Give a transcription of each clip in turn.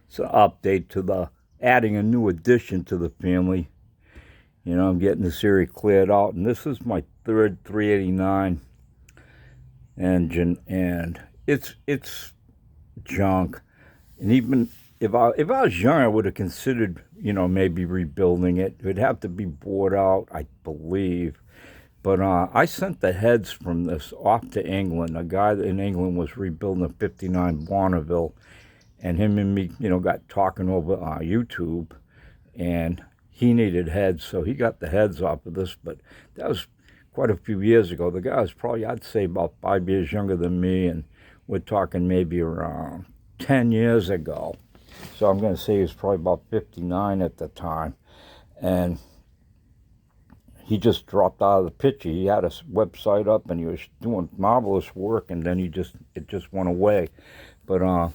It's an update to the adding a new addition to the family. You know, I'm getting this area cleared out, and this is my third 389 engine, and it's junk. And even if I was young, I would have considered, you know, maybe rebuilding it. It would have to be bored out, I believe. But I sent the heads from this off to England. A guy in England was rebuilding a '59 Bonneville, and him and me, you know, got talking over YouTube, and he needed heads, so he got the heads off of this. But that was quite a few years ago. The guy was probably, I'd say, about 5 years younger than me, and we're talking maybe around 10 years ago. So I'm going to say he was probably about 59 at the time. And he just dropped out of the picture. He had a website up, and he was doing marvelous work, and then it just went away. But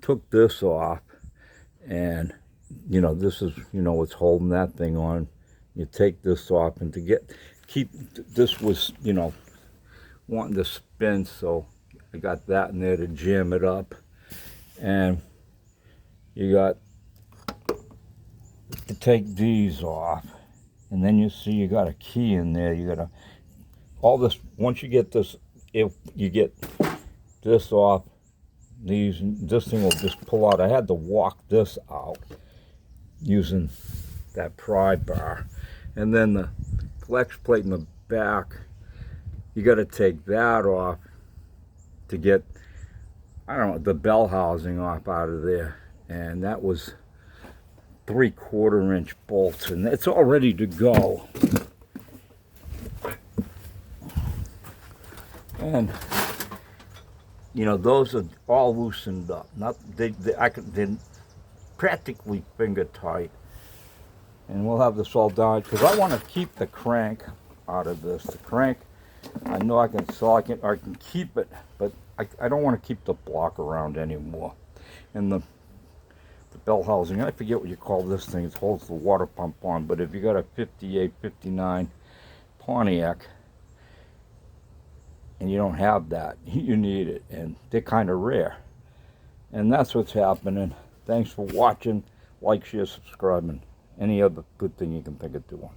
took this off, and you know, this is, you know, what's holding that thing on. You take this off, and keep this was, you know, wanting to spin, so I got that in there to jam it up. And you got to take these off, and then you see you got a key in there. You gotta, all this, once you get this, if you get this off, this thing will just pull out. I had to walk this out using that pry bar. And then the flex plate in the back, you got to take that off to get, I don't know, the bell housing off out of there. And that was 3/4 inch bolts, and it's all ready to go. And you know, those are all loosened up. Not they're practically finger tight. And we'll have this all done because I want to keep the crank out of this. The crank, I know I can sell. I can keep it, but I don't want to keep the block around anymore. And the bell housing, I forget what you call this thing. It holds the water pump on. But if you got a 58, 59 Pontiac, and you don't have that, you need it, and they're kind of rare. And that's what's happening. Thanks for watching. Like, share, subscribe, and any other good thing you can think of doing.